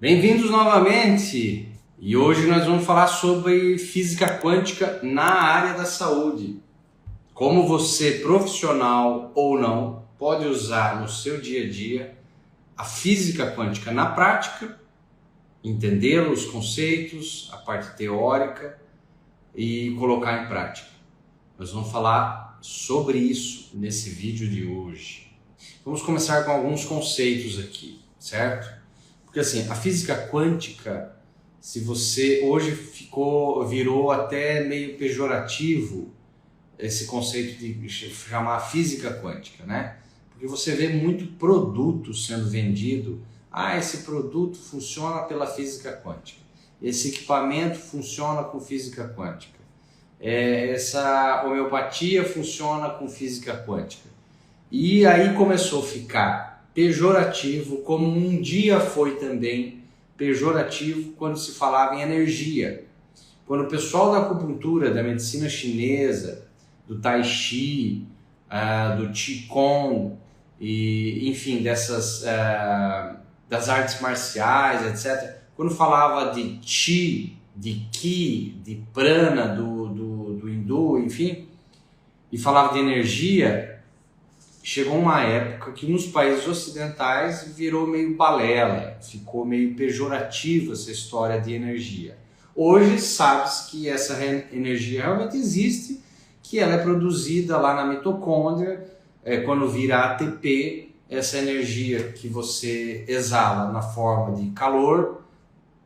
Bem-vindos novamente! E hoje nós vamos falar sobre física quântica na área da saúde. Como você, profissional ou não, pode usar no seu dia a dia a física quântica na prática, entender os conceitos, a parte teórica e colocar em prática. Nós vamos falar sobre isso nesse vídeo de hoje. Vamos começar com alguns conceitos aqui, certo? Porque assim, a física quântica, se você hoje virou até meio pejorativo esse conceito de chamar física quântica, né? Porque você vê muito produto sendo vendido. Ah, esse produto funciona pela física quântica. Esse equipamento funciona com física quântica. Essa homeopatia funciona com física quântica. E aí começou a ficar pejorativo, como um dia foi também pejorativo quando se falava em energia. Quando o pessoal da acupuntura, da medicina chinesa, do Tai Chi, do Qigong, e, enfim, das artes marciais, etc., quando falava de Qi, de Ki, de Prana, do Hindu, enfim, e falava de energia, chegou uma época que nos países ocidentais virou meio balela, ficou meio pejorativo essa história de energia. Hoje sabe-se que essa energia realmente existe, que ela é produzida lá na mitocôndria, quando vira ATP, essa energia que você exala na forma de calor,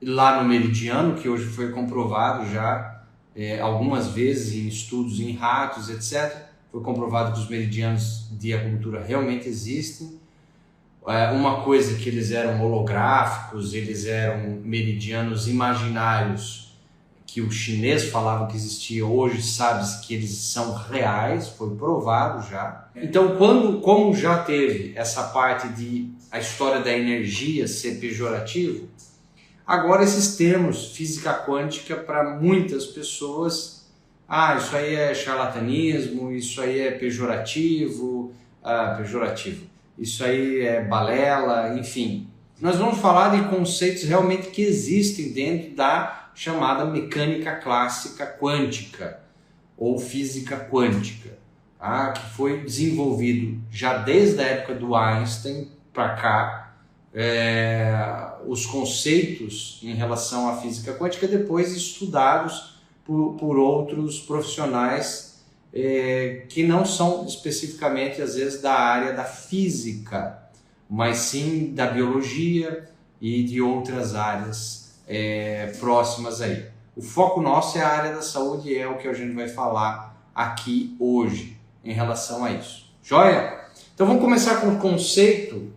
lá no meridiano, que hoje foi comprovado já algumas vezes em estudos em ratos, etc., foi comprovado que os meridianos de acupuntura realmente existem. Uma coisa que eles eram holográficos, eles eram meridianos imaginários, que o chinês falava que existia, hoje sabe-se que eles são reais, foi provado já. Então, como já teve essa parte de a história da energia ser pejorativo, agora esses termos, física quântica, para muitas pessoas, isso aí é charlatanismo, isso aí é pejorativo, isso aí é balela, enfim. Nós vamos falar de conceitos realmente que existem dentro da chamada mecânica clássica quântica, ou física quântica, que foi desenvolvido já desde a época do Einstein para cá, os conceitos em relação à física quântica depois estudados por outros profissionais que não são especificamente, às vezes, da área da física, mas sim da biologia e de outras áreas próximas aí. O foco nosso é a área da saúde e é o que a gente vai falar aqui hoje em relação a isso. Joia? Então vamos começar com o conceito,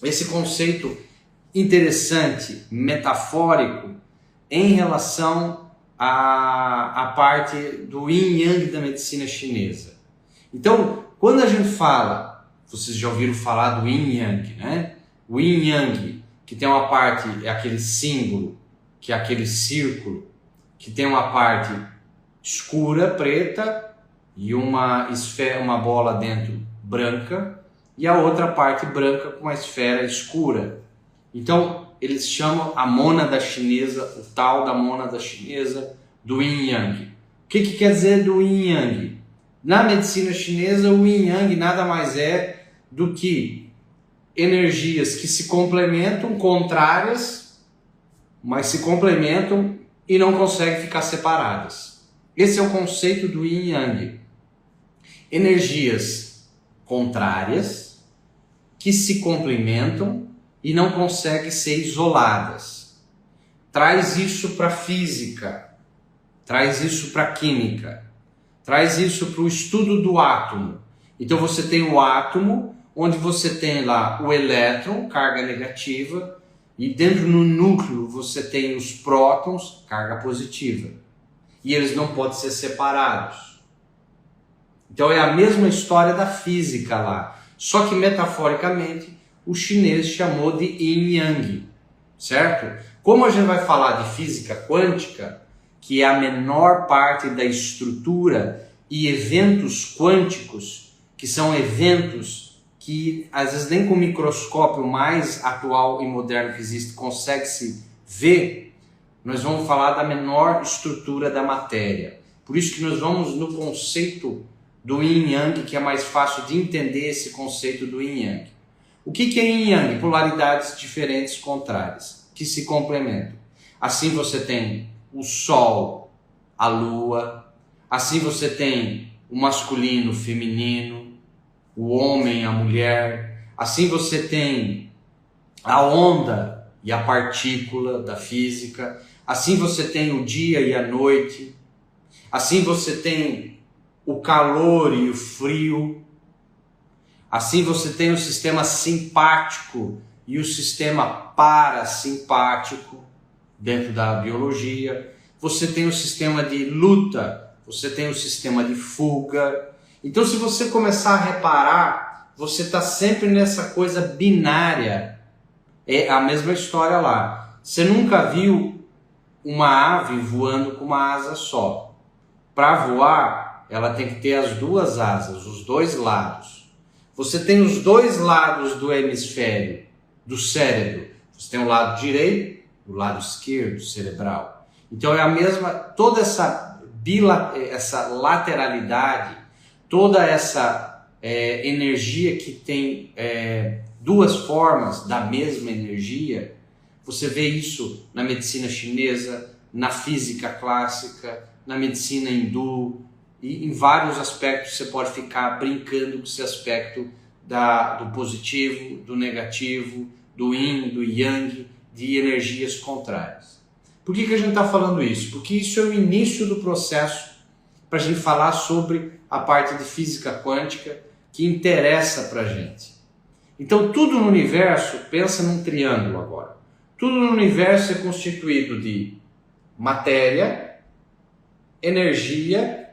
esse conceito interessante, metafórico, em relação à parte do Yin Yang da medicina chinesa. Então, quando a gente fala, vocês já ouviram falar do Yin Yang, né? O Yin Yang, que tem uma parte, é aquele símbolo, que é aquele círculo, que tem uma parte escura, preta, e uma bola dentro branca, e a outra parte branca com uma esfera escura. Então, eles chamam a mônada chinesa, o tal da mônada chinesa, do Yin Yang. O que quer dizer do Yin Yang? Na medicina chinesa, o Yin Yang nada mais é do que energias que se complementam, contrárias, mas se complementam e não conseguem ficar separadas. Esse é o conceito do Yin Yang. Energias contrárias que se complementam e não conseguem ser isoladas. Traz isso para a física, traz isso para a química, traz isso para o estudo do átomo. Então você tem o átomo, onde você tem lá o elétron, carga negativa, e dentro no núcleo você tem os prótons, carga positiva. E eles não podem ser separados. Então é a mesma história da física lá, só que metaforicamente o chinês chamou de Yin Yang, certo? Como a gente vai falar de física quântica, que é a menor parte da estrutura, e eventos quânticos, que são eventos que às vezes nem com o microscópio mais atual e moderno que existe consegue se ver, nós vamos falar da menor estrutura da matéria. Por isso que nós vamos no conceito do Yin Yang, que é mais fácil de entender esse conceito do Yin Yang. O que é Yin Yang? Polaridades diferentes, contrárias, que se complementam. Assim você tem o Sol, a Lua, assim você tem o masculino, o feminino, o homem, a mulher, assim você tem a onda e a partícula da física, assim você tem o dia e a noite, assim você tem o calor e o frio, assim você tem o sistema simpático e o sistema parasimpático dentro da biologia, você tem o sistema de luta, você tem o sistema de fuga. Então, se você começar a reparar, você está sempre nessa coisa binária. É a mesma história lá. Você nunca viu uma ave voando com uma asa só. Para voar, ela tem que ter as duas asas, os dois lados. Você tem os dois lados do hemisfério, do cérebro. Você tem o lado direito e o lado esquerdo, cerebral. Então é a mesma, toda essa lateralidade, toda essa energia que tem duas formas da mesma energia, você vê isso na medicina chinesa, na física clássica, na medicina hindu, e em vários aspectos você pode ficar brincando com esse aspecto do positivo, do negativo, do yin, do yang, de energias contrárias. Por que a gente está falando isso? Porque isso é o início do processo para a gente falar sobre a parte de física quântica que interessa para a gente. Então tudo no universo, pensa num triângulo agora, tudo no universo é constituído de matéria, energia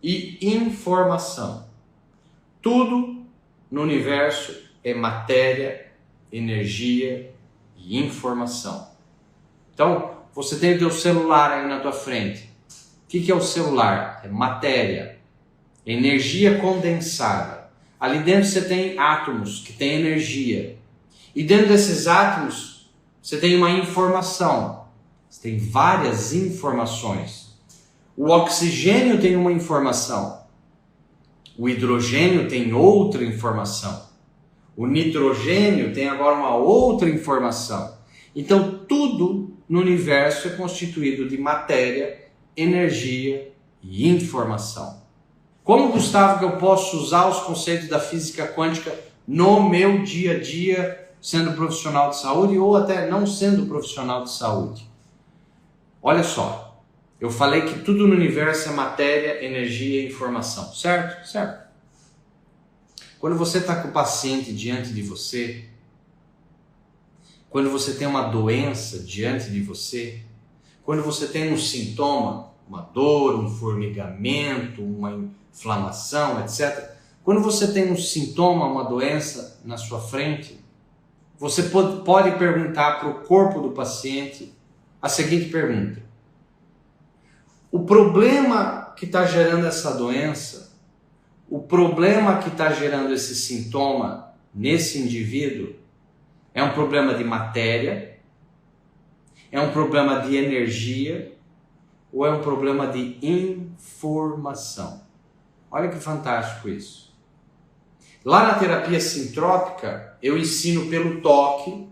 e informação. Tudo no universo é matéria, energia e informação. Então, você tem o teu celular aí na tua frente. O que é o celular? É matéria, energia condensada. Ali dentro você tem átomos que têm energia. E dentro desses átomos você tem uma informação. Você tem várias informações. O oxigênio tem uma informação. O hidrogênio tem outra informação. O nitrogênio tem agora uma outra informação. Então tudo no universo é constituído de matéria, energia e informação. Como, Gustavo, que eu posso usar os conceitos da física quântica no meu dia a dia, sendo profissional de saúde ou até não sendo profissional de saúde? Olha só, eu falei que tudo no universo é matéria, energia e informação, certo? Certo. Quando você está com o paciente diante de você, quando você tem uma doença diante de você, quando você tem um sintoma, uma dor, um formigamento, uma inflamação, etc. Quando você tem um sintoma, uma doença na sua frente, você pode perguntar para o corpo do paciente a seguinte pergunta: o problema que está gerando essa doença, o problema que está gerando esse sintoma nesse indivíduo, é um problema de matéria, é um problema de energia ou é um problema de informação? Olha que fantástico isso. Lá na terapia sintrópica, eu ensino pelo toque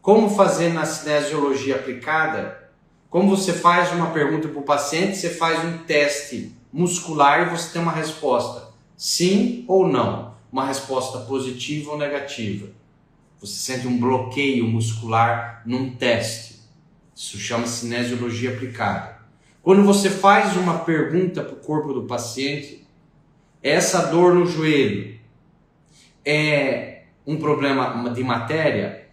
como fazer na cinesiologia aplicada, como você faz uma pergunta para o paciente, você faz um teste muscular e você tem uma resposta sim ou não, uma resposta positiva ou negativa. Você sente um bloqueio muscular num teste. Isso chama cinesiologia aplicada. Quando você faz uma pergunta para o corpo do paciente, essa dor no joelho é um problema de matéria?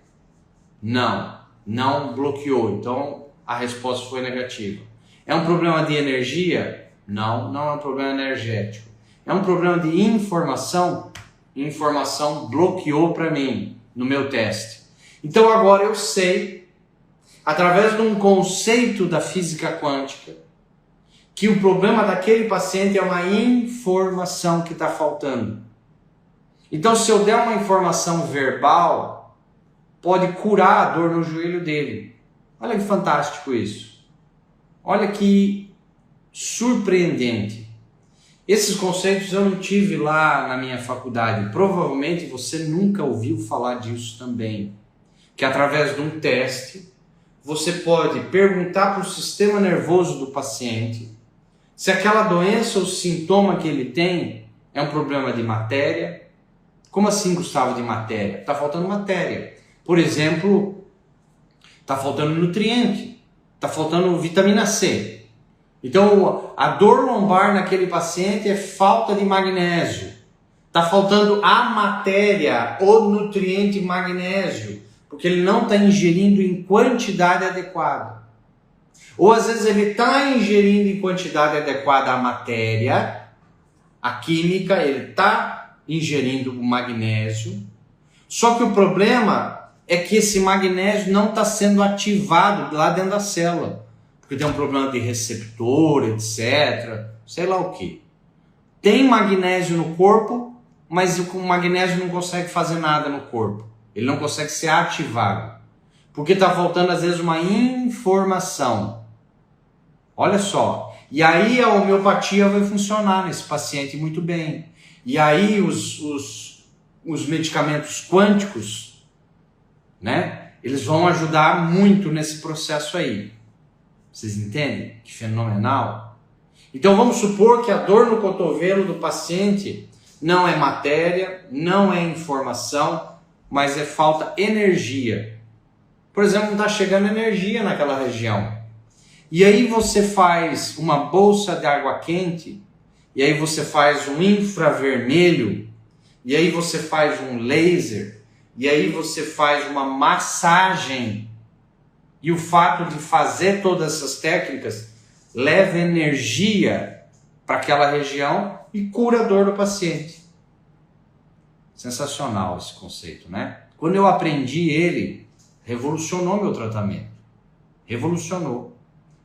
Não, não bloqueou. Então a resposta foi negativa. É um problema de energia? Não, não é um problema energético. É um problema de informação? Informação bloqueou para mim no meu teste. Então agora eu sei, através de um conceito da física quântica, que o problema daquele paciente é uma informação que está faltando. Então, se eu der uma informação verbal, pode curar a dor no joelho dele. Olha que fantástico isso. Olha que surpreendente. Esses conceitos eu não tive lá na minha faculdade. Provavelmente você nunca ouviu falar disso também. Que através de um teste, você pode perguntar para o sistema nervoso do paciente se aquela doença ou sintoma que ele tem é um problema de matéria. Como assim, Gustavo, de matéria? Está faltando matéria. Por exemplo, está faltando nutriente, está faltando vitamina C. Então, a dor lombar naquele paciente é falta de magnésio. Está faltando a matéria, o nutriente magnésio, porque ele não está ingerindo em quantidade adequada. Ou às vezes ele está ingerindo em quantidade adequada a matéria, a química, ele está ingerindo o magnésio, só que o problema é que esse magnésio não está sendo ativado lá dentro da célula, porque tem um problema de receptor, etc, sei lá o que. Tem magnésio no corpo, mas o magnésio não consegue fazer nada no corpo, ele não consegue ser ativado, porque está faltando às vezes uma informação. Olha só, e aí a homeopatia vai funcionar nesse paciente muito bem. E aí os medicamentos quânticos, né, eles vão ajudar muito nesse processo aí. Vocês entendem? Que fenomenal. Então vamos supor que a dor no cotovelo do paciente não é matéria, não é informação, mas é falta energia. Por exemplo, não está chegando energia naquela região. E aí você faz uma bolsa de água quente, e aí você faz um infravermelho, e aí você faz um laser, e aí você faz uma massagem. E o fato de fazer todas essas técnicas leva energia para aquela região e cura a dor do paciente. Sensacional esse conceito, né? Quando eu aprendi ele, revolucionou meu tratamento. Revolucionou.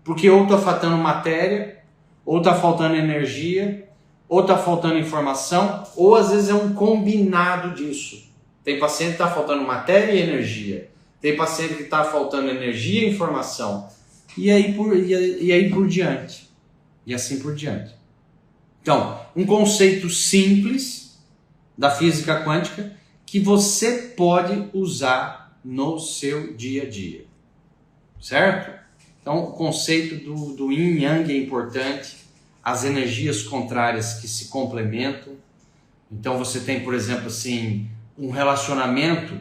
Porque ou está faltando matéria, ou está faltando energia, ou está faltando informação, ou às vezes é um combinado disso. Tem paciente que está faltando matéria e energia. Tem paciente que está faltando energia e informação. E aí por diante. E assim por diante. Então, um conceito simples da física quântica que você pode usar no seu dia a dia. Certo? Então, o conceito do yin e yang é importante. As energias contrárias que se complementam. Então, você tem, por exemplo, assim, um relacionamento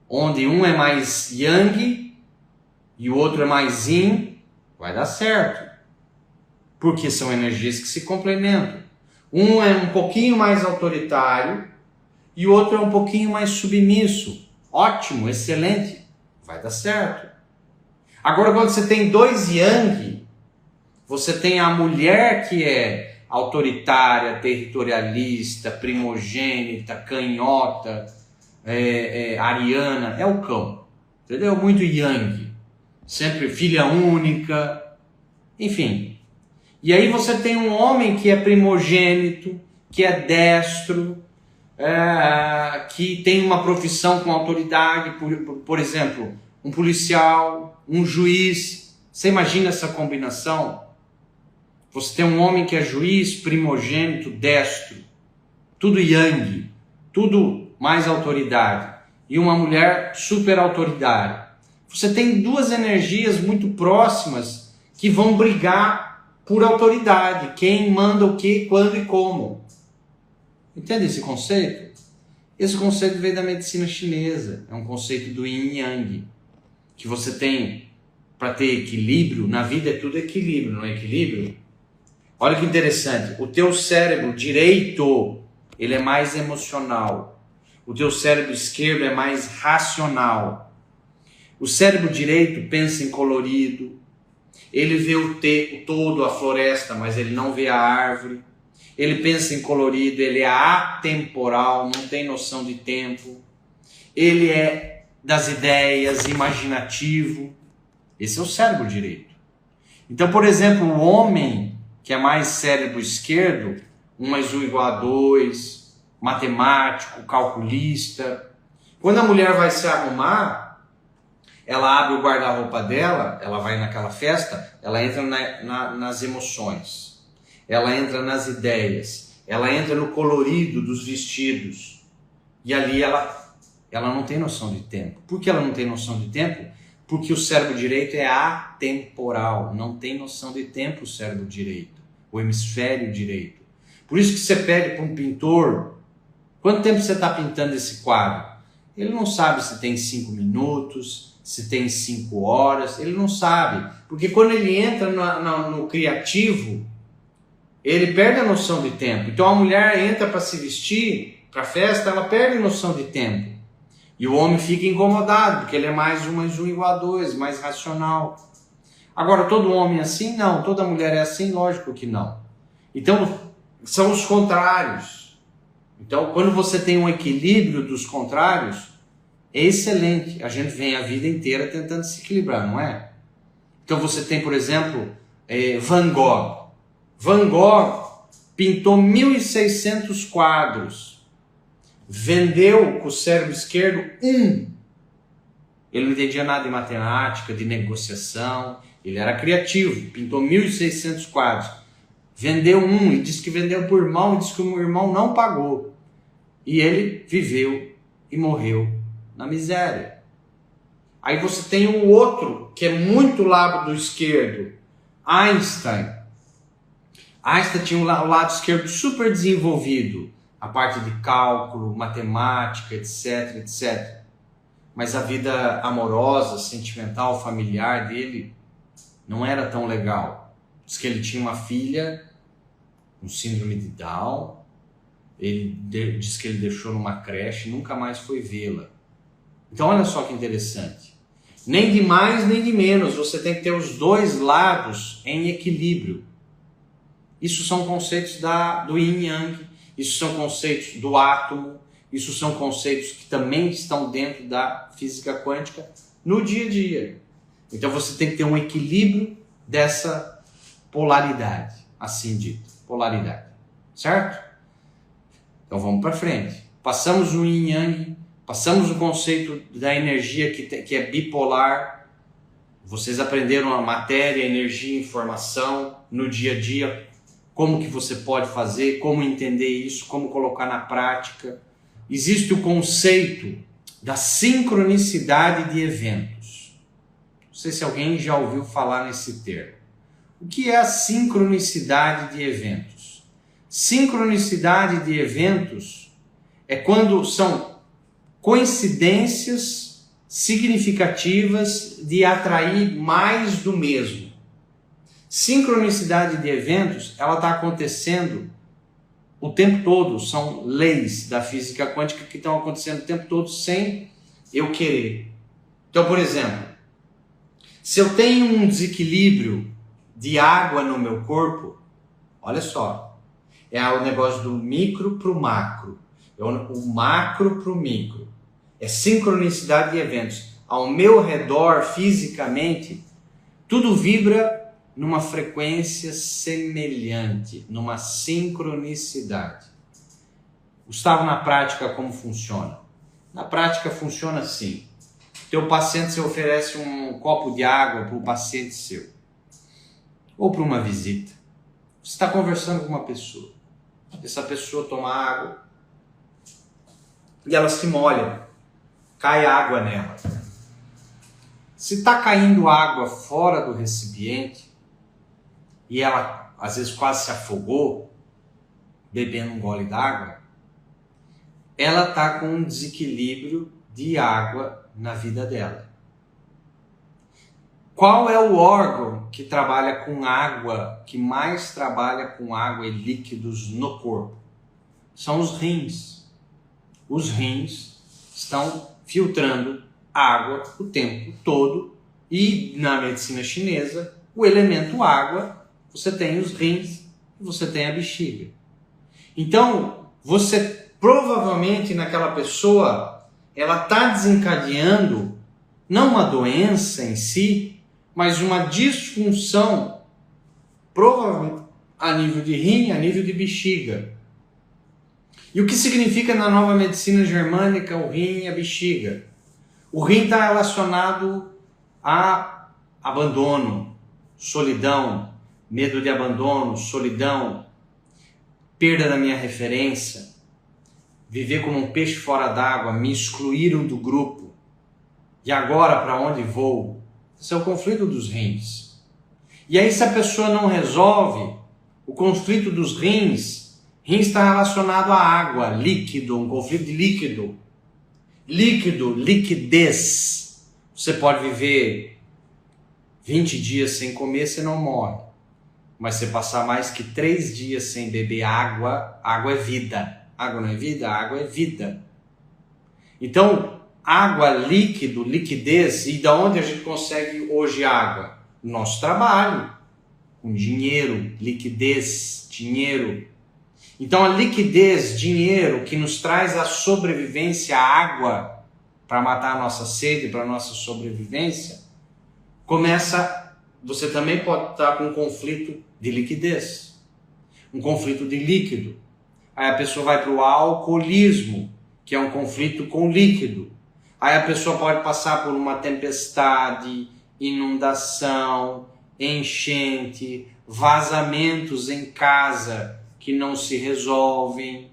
onde um é mais yang e o outro é mais yin, vai dar certo. Porque são energias que se complementam. Um é um pouquinho mais autoritário e o outro é um pouquinho mais submisso. Ótimo, excelente, vai dar certo. Agora, quando você tem dois yang, você tem a mulher que é autoritária, territorialista, primogênita, canhota, ariana, é o cão, entendeu? Muito yang, sempre filha única, enfim. E aí você tem um homem que é primogênito, que é destro, que tem uma profissão com autoridade, por exemplo, um policial, um juiz. Você imagina essa combinação? Você tem um homem que é juiz, primogênito, destro, tudo yang, tudo mais autoridade, e uma mulher super autoridade. Você tem duas energias muito próximas que vão brigar por autoridade, quem manda o que, quando e como. Entende esse conceito? Esse conceito veio da medicina chinesa, é um conceito do yin e yang, que você tem para ter equilíbrio. Na vida é tudo equilíbrio, não é equilíbrio? Olha que interessante, o teu cérebro direito, ele é mais emocional. O teu cérebro esquerdo é mais racional. O cérebro direito pensa em colorido. Ele vê o todo, a floresta, mas ele não vê a árvore. Ele pensa em colorido, ele é atemporal, não tem noção de tempo. Ele é das ideias, imaginativo. Esse é o cérebro direito. Então, por exemplo, o homem que é mais cérebro esquerdo, 1 mais 1 igual a 2, matemático, calculista. Quando a mulher vai se arrumar, ela abre o guarda-roupa dela, ela vai naquela festa, ela entra nas emoções, ela entra nas ideias, ela entra no colorido dos vestidos. E ali ela não tem noção de tempo. Por que ela não tem noção de tempo? Porque o cérebro direito é atemporal, não tem noção de tempo o cérebro direito, o hemisfério direito. Por isso que você pede para um pintor, quanto tempo você está pintando esse quadro? Ele não sabe se tem 5 minutos, se tem 5 horas, ele não sabe. Porque quando ele entra no criativo, ele perde a noção de tempo. Então a mulher entra para se vestir, para a festa, ela perde a noção de tempo. E o homem fica incomodado, porque ele é mais um igual a 2, mais racional. Agora, todo homem é assim? Não. Toda mulher é assim? Lógico que não. Então, são os contrários. Então, quando você tem um equilíbrio dos contrários, é excelente. A gente vem a vida inteira tentando se equilibrar, não é? Então, você tem, por exemplo, Van Gogh. Van Gogh pintou 1.600 quadros. Vendeu com o cérebro esquerdo 1. Ele não entendia nada de matemática, de negociação. Ele era criativo, pintou 1.600 quadros. Vendeu 1, e disse que vendeu por irmão, e disse que o irmão não pagou. E ele viveu e morreu na miséria. Aí você tem o outro, que é muito lado esquerdo, Einstein. Einstein tinha o lado esquerdo super desenvolvido. A parte de cálculo, matemática, etc, etc. Mas a vida amorosa, sentimental, familiar dele não era tão legal. Diz que ele tinha uma filha com síndrome de Down. Ele diz que ele deixou numa creche e nunca mais foi vê-la. Então olha só que interessante. Nem de mais nem de menos. Você tem que ter os dois lados em equilíbrio. Isso são conceitos do Yin Yang. Isso são conceitos do átomo, isso são conceitos que também estão dentro da física quântica no dia a dia. Então você tem que ter um equilíbrio dessa polaridade, assim dito, polaridade, certo? Então vamos para frente. Passamos o Yin Yang, passamos o conceito da energia que é bipolar. Vocês aprenderam a matéria, energia, informação no dia a dia. Como que você pode fazer, como entender isso, como colocar na prática. Existe o conceito da sincronicidade de eventos. Não sei se alguém já ouviu falar nesse termo. O que é a sincronicidade de eventos? Sincronicidade de eventos é quando são coincidências significativas de atrair mais do mesmo. Sincronicidade de eventos, ela está acontecendo o tempo todo. São leis da física quântica que estão acontecendo o tempo todo sem eu querer. Então, por exemplo, se eu tenho um desequilíbrio de água no meu corpo, olha só, é o negócio do micro para o macro, é o macro para o micro. É sincronicidade de eventos. Ao meu redor, fisicamente, tudo vibra numa frequência semelhante, numa sincronicidade. Gustavo, na prática, como funciona? Na prática funciona assim. Teu paciente, você oferece um copo de água para o paciente seu, ou para uma visita. Você está conversando com uma pessoa. Essa pessoa toma água e ela se molha, cai água nela. Se está caindo água fora do recipiente, e ela às vezes quase se afogou, bebendo um gole d'água, ela está com um desequilíbrio de água na vida dela. Qual é o órgão que trabalha com água, que mais trabalha com água e líquidos no corpo? São os rins. Os rins estão filtrando água o tempo todo, e na medicina chinesa, o elemento água, você tem os rins e você tem a bexiga. Então, você provavelmente naquela pessoa, ela está desencadeando não uma doença em si, mas uma disfunção, provavelmente a nível de rim, a nível de bexiga. E o que significa na nova medicina germânica o rim e a bexiga? O rim está relacionado a abandono, solidão, medo de abandono, solidão, perda da minha referência, viver como um peixe fora d'água, me excluíram do grupo. E agora para onde vou? Esse é o conflito dos rins. E aí se a pessoa não resolve o conflito dos rins, rins está relacionado à água, líquido, um conflito de líquido. Líquido, liquidez. Você pode viver 20 dias sem comer, você não morre. Mas você passar mais que 3 dias sem beber água, água é vida. Água não é vida? Água é vida. Então, água, líquido, liquidez, e da onde a gente consegue hoje água? Nosso trabalho, com dinheiro, liquidez, dinheiro. Então a liquidez, dinheiro, que nos traz a sobrevivência, a água, para matar a nossa sede, para a nossa sobrevivência, começa, você também pode estar com um conflito de liquidez, um conflito de líquido. Aí a pessoa vai para o alcoolismo, que é um conflito com líquido. Aí a pessoa pode passar por uma tempestade, inundação, enchente, vazamentos em casa que não se resolvem,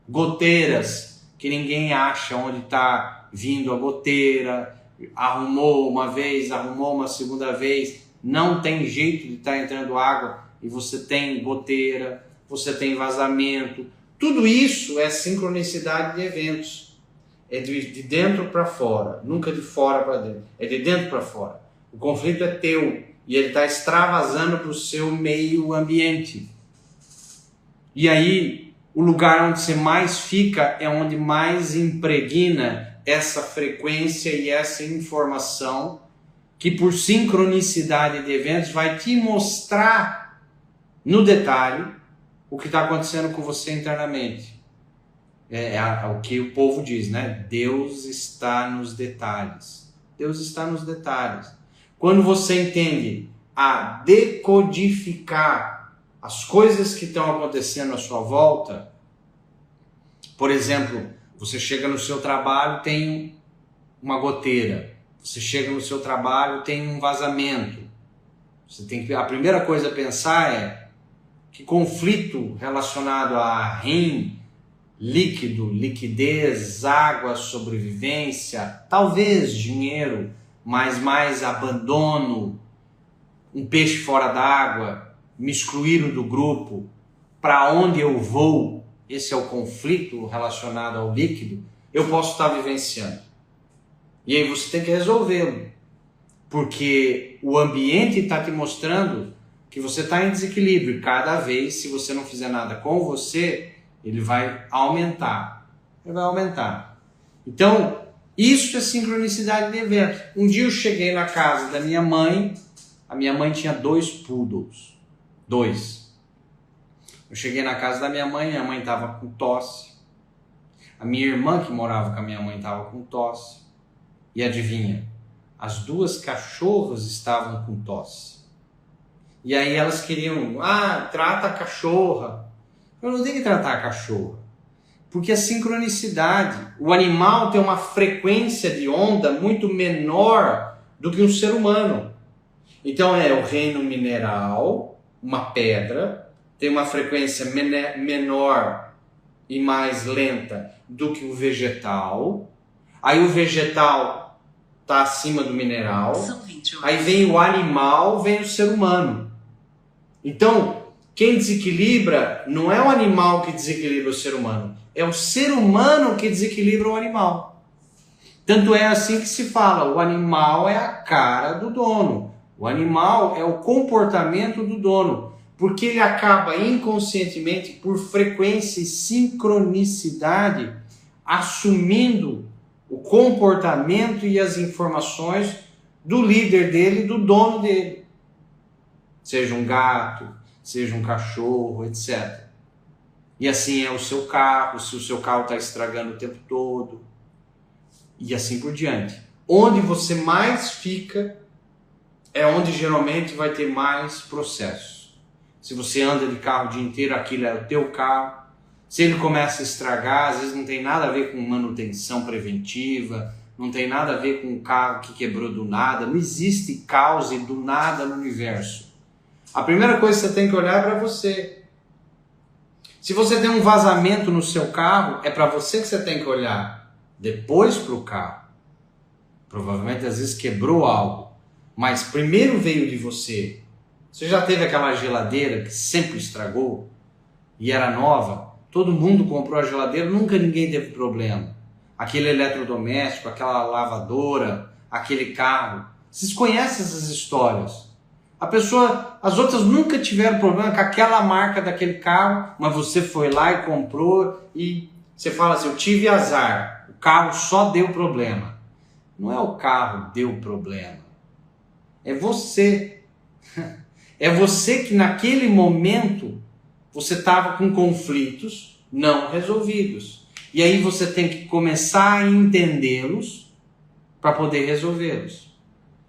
goteiras que ninguém acha onde está vindo a goteira, arrumou uma vez, arrumou uma segunda vez, não tem jeito de estar entrando água e você tem goteira, você tem vazamento. Tudo isso é sincronicidade de eventos. É de dentro para fora, nunca de fora para dentro. É de dentro para fora. O conflito é teu e ele está extravasando para o seu meio ambiente. E aí, o lugar onde você mais fica é onde mais impregna essa frequência e essa informação que por sincronicidade de eventos vai te mostrar no detalhe o que está acontecendo com você internamente. É o que o povo diz, né? Deus está nos detalhes. Deus está nos detalhes. Quando você entende a decodificar as coisas que estão acontecendo à sua volta, por exemplo, você chega no seu trabalho, tem uma goteira. Você chega no seu trabalho, tem um vazamento. Você tem que, a primeira coisa a pensar é que conflito relacionado a rim, líquido, liquidez, água, sobrevivência, talvez dinheiro, mas mais abandono, um peixe fora d'água, me excluíram do grupo, para onde eu vou, esse é o conflito relacionado ao líquido, eu posso estar vivenciando. E aí você tem que resolvê-lo, porque o ambiente está te mostrando que você está em desequilíbrio. Cada vez, se você não fizer nada com você, ele vai aumentar. Ele vai aumentar. Então, isso é sincronicidade de eventos. Um dia eu cheguei na casa da minha mãe, a minha mãe tinha 2 poodles. 2. Eu cheguei na casa da minha mãe estava com tosse. A minha irmã que morava com a minha mãe estava com tosse. E adivinha? As 2 cachorras estavam com tosse. E aí elas queriam, trata a cachorra. Eu não tenho que tratar a cachorra. Porque a sincronicidade, o animal tem uma frequência de onda muito menor do que um ser humano. Então é o reino mineral, uma pedra, tem uma frequência menor e mais lenta do que o vegetal. Aí o vegetal está acima do mineral. Aí vem o animal, vem o ser humano. Então, quem desequilibra não é o animal que desequilibra o ser humano, é o ser humano que desequilibra o animal. Tanto é assim que se fala, o animal é a cara do dono. O animal é o comportamento do dono, porque ele acaba inconscientemente, por frequência e sincronicidade, assumindo o comportamento e as informações do líder dele, do dono dele. Seja um gato, seja um cachorro, etc. E assim é o seu carro, se o seu carro está estragando o tempo todo, e assim por diante. Onde você mais fica é onde geralmente vai ter mais processo. Se você anda de carro o dia inteiro, aquilo é o teu carro. Se ele começa a estragar, às vezes não tem nada a ver com manutenção preventiva, não tem nada a ver com um carro que quebrou do nada, não existe causa do nada no universo. A primeira coisa que você tem que olhar é para você. Se você tem um vazamento no seu carro, é para você que você tem que olhar, depois para o carro. Provavelmente às vezes quebrou algo, mas primeiro veio de você. Você já teve aquela geladeira que sempre estragou e era nova? Todo mundo comprou a geladeira, nunca ninguém teve problema. Aquele eletrodoméstico, aquela lavadora, aquele carro. Vocês conhecem essas histórias? As outras nunca tiveram problema com aquela marca daquele carro, mas você foi lá e comprou e você fala assim, eu tive azar, o carro só deu problema. Não é o carro que deu problema, é você. É você que naquele momento você estava com conflitos não resolvidos. E aí você tem que começar a entendê-los para poder resolvê-los.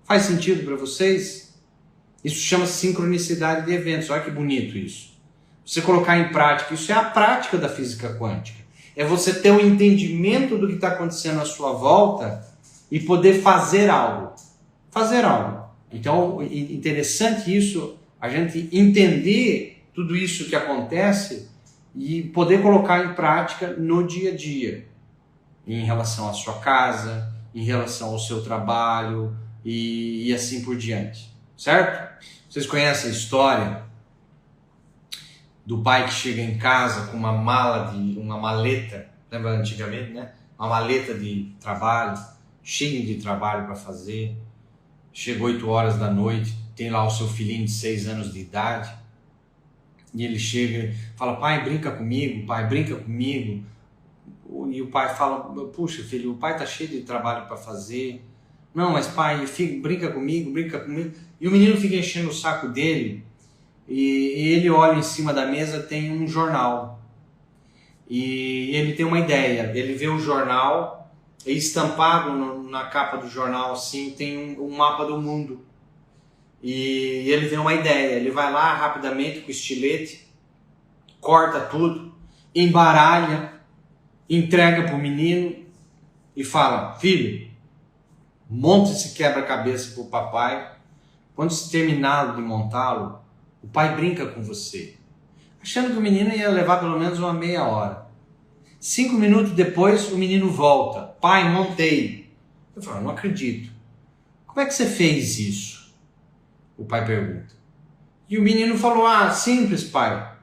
Faz sentido para vocês? Isso chama sincronicidade de eventos. Olha que bonito isso. Você colocar em prática, isso é a prática da física quântica. É você ter um entendimento do que está acontecendo à sua volta e poder fazer algo. Fazer algo. Então, interessante isso, a gente entender tudo isso que acontece e poder colocar em prática no dia a dia. Em relação à sua casa, em relação ao seu trabalho e assim por diante. Certo? Vocês conhecem a história do pai que chega em casa com uma maleta, lembra antigamente, né? Uma maleta de trabalho, cheio de trabalho para fazer. Chega 8 horas da noite, tem lá o seu filhinho de 6 anos de idade, e ele chega e fala, pai, brinca comigo, pai, brinca comigo. E o pai fala, puxa filho, o pai está cheio de trabalho para fazer. Não, mas pai, brinca comigo, brinca comigo. E o menino fica enchendo o saco dele, e ele olha em cima da mesa, tem um jornal. E ele tem uma ideia, ele vê o jornal, e estampado na capa do jornal assim, tem um mapa do mundo. E ele tem uma ideia, ele vai lá rapidamente com o estilete, corta tudo, embaralha, entrega para o menino e fala, filho, monta esse quebra-cabeça para o papai. Quando se terminar de montá-lo, o pai brinca com você. Achando que o menino ia levar pelo menos uma meia hora. 5 minutos depois, o menino volta. Pai, montei. Eu falo, não acredito. Como é que você fez isso? O pai pergunta. E o menino falou, simples, pai.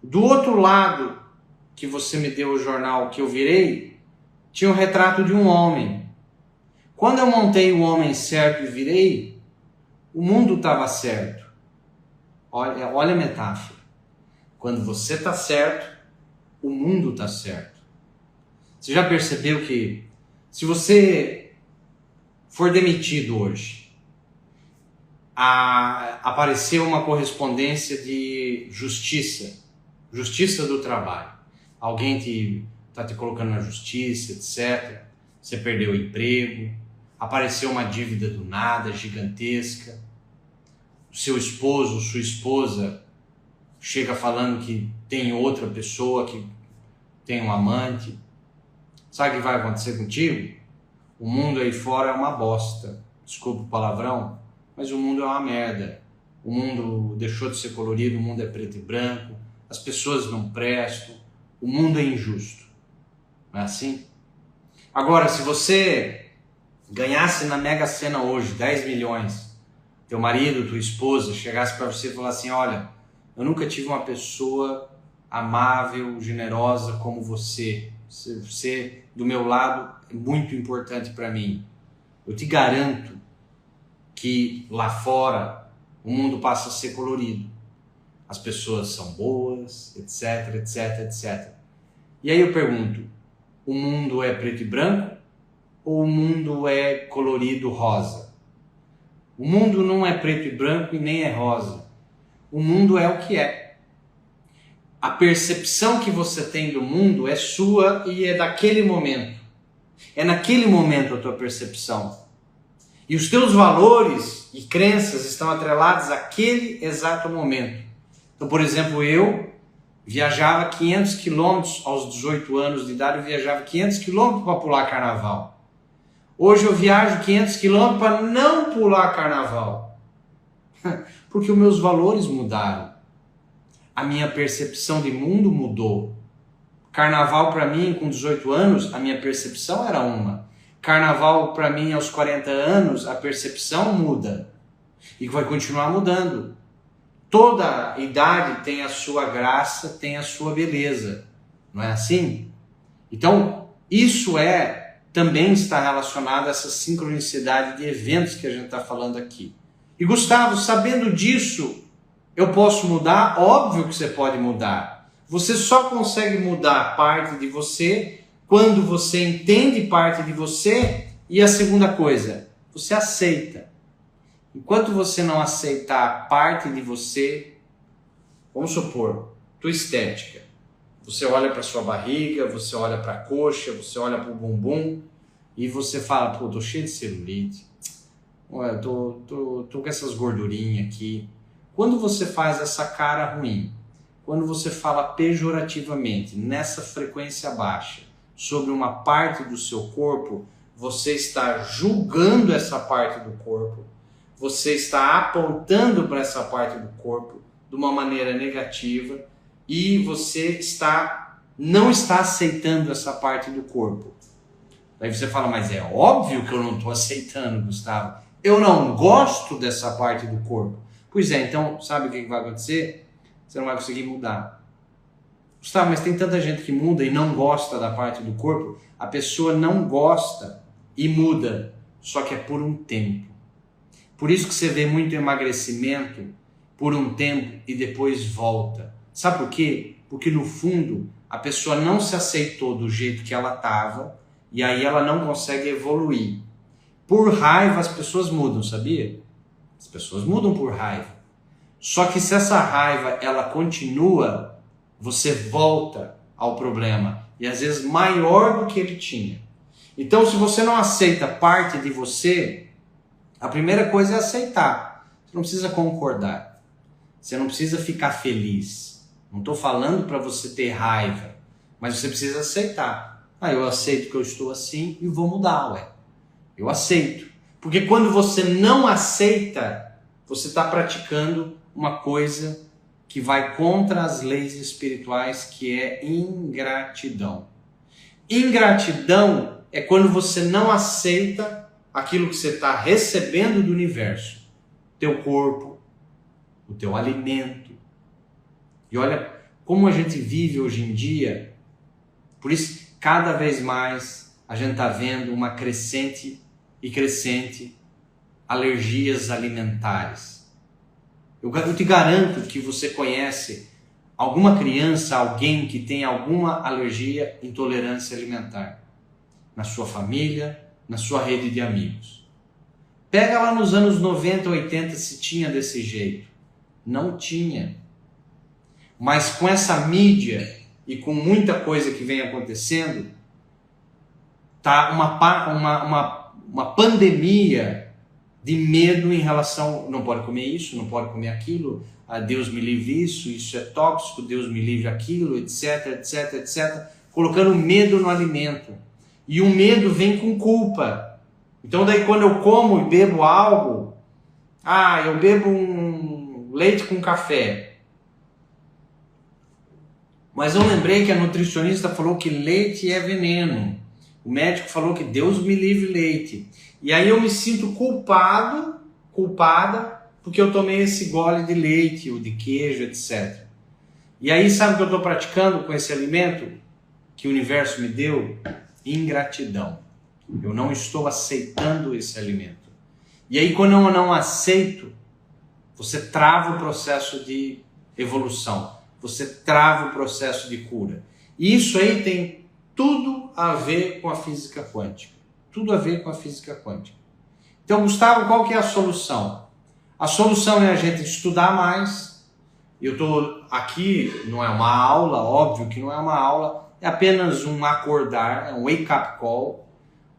Do outro lado que você me deu o jornal que eu virei, tinha um retrato de um homem. Quando eu montei o homem certo e virei, o mundo estava certo. Olha a metáfora. Quando você está certo, o mundo está certo. Você já percebeu que se você for demitido hoje, apareceu uma correspondência de justiça do trabalho. Alguém está te colocando na justiça, etc. Você perdeu o emprego, apareceu uma dívida do nada, gigantesca. O seu esposo, sua esposa chega falando que tem outra pessoa, que tem um amante. Sabe o que vai acontecer contigo? O mundo aí fora é uma bosta. Desculpa o palavrão, mas o mundo é uma merda. O mundo deixou de ser colorido, o mundo é preto e branco, as pessoas não prestam, o mundo é injusto. Não é assim? Agora, se você ganhasse na Mega Sena hoje 10 milhões, teu marido, tua esposa, chegasse para você e falasse assim, olha, eu nunca tive uma pessoa amável, generosa como você. Você, do meu lado, é muito importante para mim. Eu te garanto que lá fora o mundo passa a ser colorido. As pessoas são boas, etc, etc, etc. E aí eu pergunto, o mundo é preto e branco ou o mundo é colorido rosa? O mundo não é preto e branco e nem é rosa. O mundo é o que é. A percepção que você tem do mundo é sua e é daquele momento. É naquele momento a tua percepção. E os teus valores e crenças estão atrelados àquele exato momento. Então, por exemplo, eu Viajava 500 quilômetros aos 18 anos de idade, eu viajava 500 quilômetros para pular carnaval. Hoje eu viajo 500 quilômetros para não pular carnaval. Porque os meus valores mudaram. A minha percepção de mundo mudou. Carnaval para mim, com 18 anos, a minha percepção era uma. Carnaval para mim, aos 40 anos, a percepção muda. E vai continuar mudando. Toda idade tem a sua graça, tem a sua beleza. Não é assim? Então, isso também está relacionado a essa sincronicidade de eventos que a gente está falando aqui. E Gustavo, sabendo disso, eu posso mudar? Óbvio que você pode mudar. Você só consegue mudar parte de você quando você entende parte de você. E a segunda coisa, você aceita. Enquanto você não aceitar parte de você, vamos supor, tua estética. Você olha para sua barriga, você olha para a coxa, você olha para o bumbum e você fala, pô, tô cheio de celulite, olha, tô com essas gordurinhas aqui. Quando você faz essa cara ruim, quando você fala pejorativamente, nessa frequência baixa, sobre uma parte do seu corpo, você está julgando essa parte do corpo, você está apontando para essa parte do corpo de uma maneira negativa e você não está aceitando essa parte do corpo. Aí você fala, mas é óbvio que eu não estou aceitando, Gustavo. Eu não gosto dessa parte do corpo. Pois é, então sabe o que vai acontecer? Você não vai conseguir mudar. Gustavo, mas tem tanta gente que muda e não gosta da parte do corpo. A pessoa não gosta e muda, só que é por um tempo. Por isso que você vê muito emagrecimento por um tempo e depois volta. Sabe por quê? Porque no fundo a pessoa não se aceitou do jeito que ela estava e aí ela não consegue evoluir. Por raiva as pessoas mudam, sabia? As pessoas mudam por raiva. Só que se essa raiva ela continua, você volta ao problema e às vezes maior do que ele tinha. Então se você não aceita parte de você, a primeira coisa é aceitar. Você não precisa concordar. Você não precisa ficar feliz. Não estou falando para você ter raiva, mas você precisa aceitar. Eu aceito que eu estou assim e vou mudar, ué. Eu aceito. Porque quando você não aceita, você está praticando uma coisa que vai contra as leis espirituais, que é ingratidão. Ingratidão é quando você não aceita aquilo que você está recebendo do universo. Teu corpo, o teu alimento. E olha como a gente vive hoje em dia. Por isso, cada vez mais, a gente está vendo uma crescente alergias alimentares. Eu te garanto que você conhece alguma criança, alguém que tem alguma alergia, intolerância alimentar. Na sua família, na sua rede de amigos. Pega lá nos anos 90, 80 se tinha desse jeito. Não tinha. Mas com essa mídia e com muita coisa que vem acontecendo, tá uma pandemia de medo em relação, não pode comer isso, não pode comer aquilo, Deus me livre isso é tóxico, Deus me livre aquilo, etc, etc, etc, colocando medo no alimento. E o medo vem com culpa. Então daí quando eu como e bebo algo, eu bebo um leite com café. Mas eu lembrei que a nutricionista falou que leite é veneno. O médico falou que Deus me livre leite. E aí eu me sinto culpada, porque eu tomei esse gole de leite ou de queijo, etc. E aí sabe o que eu estou praticando com esse alimento que o universo me deu? Ingratidão. Eu não estou aceitando esse alimento. E aí quando eu não aceito, você trava o processo de evolução. Você trava o processo de cura. E isso aí tem tudo a ver com a física quântica. Tudo a ver com a física quântica. Então, Gustavo, qual que é a solução? A solução é a gente estudar mais. Eu estou aqui, não é uma aula, óbvio que não é uma aula, é apenas um acordar, é um wake-up call,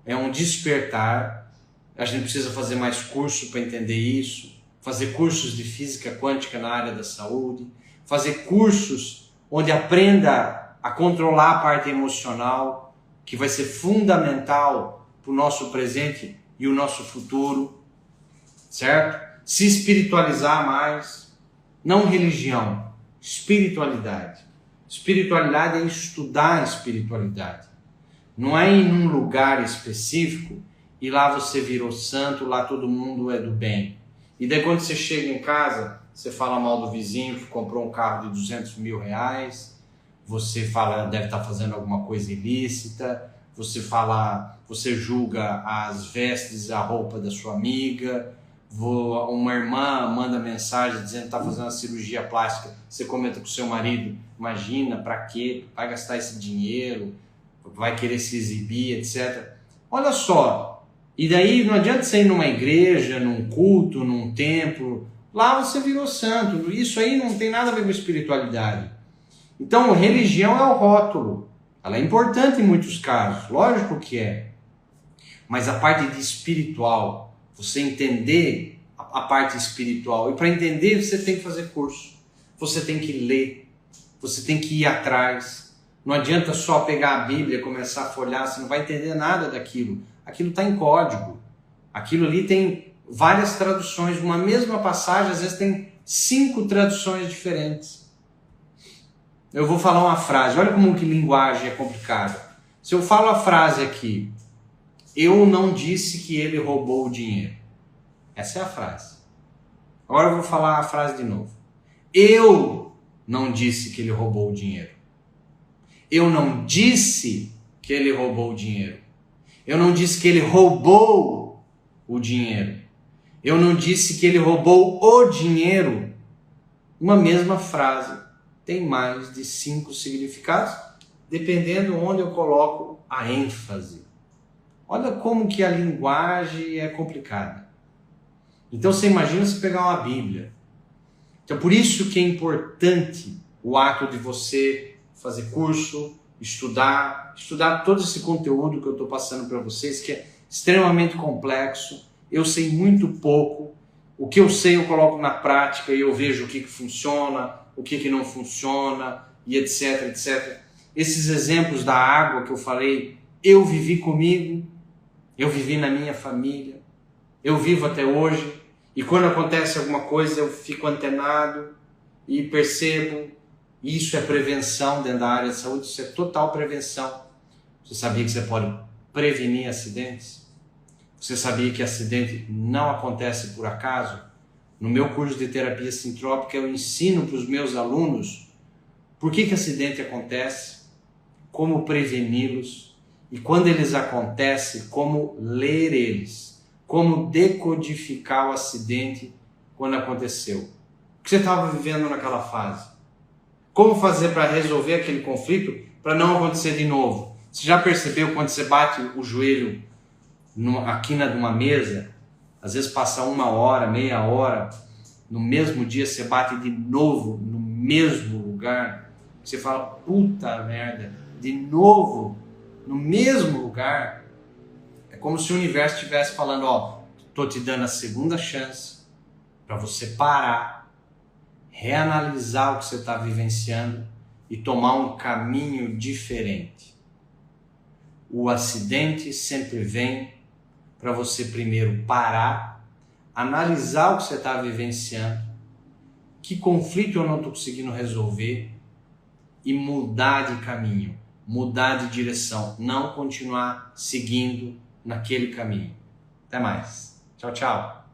é um despertar. A gente precisa fazer mais curso para entender isso, fazer cursos de física quântica na área da saúde, fazer cursos onde aprenda a controlar a parte emocional, que vai ser fundamental para o nosso presente e o nosso futuro, certo? Se espiritualizar mais, não religião, espiritualidade. Espiritualidade é estudar a espiritualidade. Não é ir num lugar específico e lá você virou santo, lá todo mundo é do bem. E daí quando você chega em casa, você fala mal do vizinho que comprou um carro de 200 mil reais, você fala, deve estar fazendo alguma coisa ilícita, você julga as vestes, a roupa da sua amiga, uma irmã manda mensagem dizendo que está fazendo uma cirurgia plástica, você comenta com o seu marido, imagina, para quê? Vai gastar esse dinheiro, vai querer se exibir, etc. Olha só, e daí não adianta você ir numa igreja, num culto, num templo, lá você virou santo, isso aí não tem nada a ver com espiritualidade. Então, religião é o rótulo, ela é importante em muitos casos, lógico que é, mas a parte de espiritual, você entender a parte espiritual, e para entender você tem que fazer curso, você tem que ler, você tem que ir atrás. Não adianta só pegar a Bíblia e começar a folhear, você não vai entender nada daquilo. Aquilo está em código. Aquilo ali tem várias traduções. Uma mesma passagem, às vezes tem 5 traduções diferentes. Eu vou falar uma frase, olha como que linguagem é complicada. Se eu falo a frase aqui, eu não disse que ele roubou o dinheiro. Essa é a frase. Agora eu vou falar a frase de novo. Eu não disse que ele roubou o dinheiro. Eu não disse que ele roubou o dinheiro. Eu não disse que ele roubou o dinheiro. Eu não disse que ele roubou o dinheiro. Uma mesma frase tem mais de 5 significados, dependendo onde eu coloco a ênfase. Olha como que a linguagem é complicada. Então você imagina se pegar uma Bíblia. Então por isso que é importante o ato de você fazer curso, estudar todo esse conteúdo que eu estou passando para vocês, que é extremamente complexo. Eu sei muito pouco. O que eu sei eu coloco na prática e eu vejo o que funciona, o que não funciona, e etc, etc. Esses exemplos da água que eu falei, eu vivi comigo, eu vivi na minha família, eu vivo até hoje, e quando acontece alguma coisa eu fico antenado e percebo. Isso é prevenção dentro da área de saúde, isso é total prevenção. Você sabia que você pode prevenir acidentes? Você sabia que acidente não acontece por acaso? No meu curso de terapia sintrópica eu ensino para os meus alunos por que acidente acontece, como preveni-los e quando eles acontecem, como ler eles, como decodificar o acidente quando aconteceu. O que você estava vivendo naquela fase? Como fazer para resolver aquele conflito para não acontecer de novo? Você já percebeu quando você bate o joelho na quina de uma mesa, às vezes passa 1 hora, meia hora, no mesmo dia você bate de novo no mesmo lugar, você fala, puta merda, de novo no mesmo lugar? É como se o universo estivesse falando, ó, tô te dando a segunda chance para você parar, reanalisar o que você está vivenciando e tomar um caminho diferente. O acidente sempre vem para você primeiro parar, analisar o que você está vivenciando, que conflito eu não estou conseguindo resolver e mudar de caminho, mudar de direção, não continuar seguindo naquele caminho. Até mais. Tchau, tchau.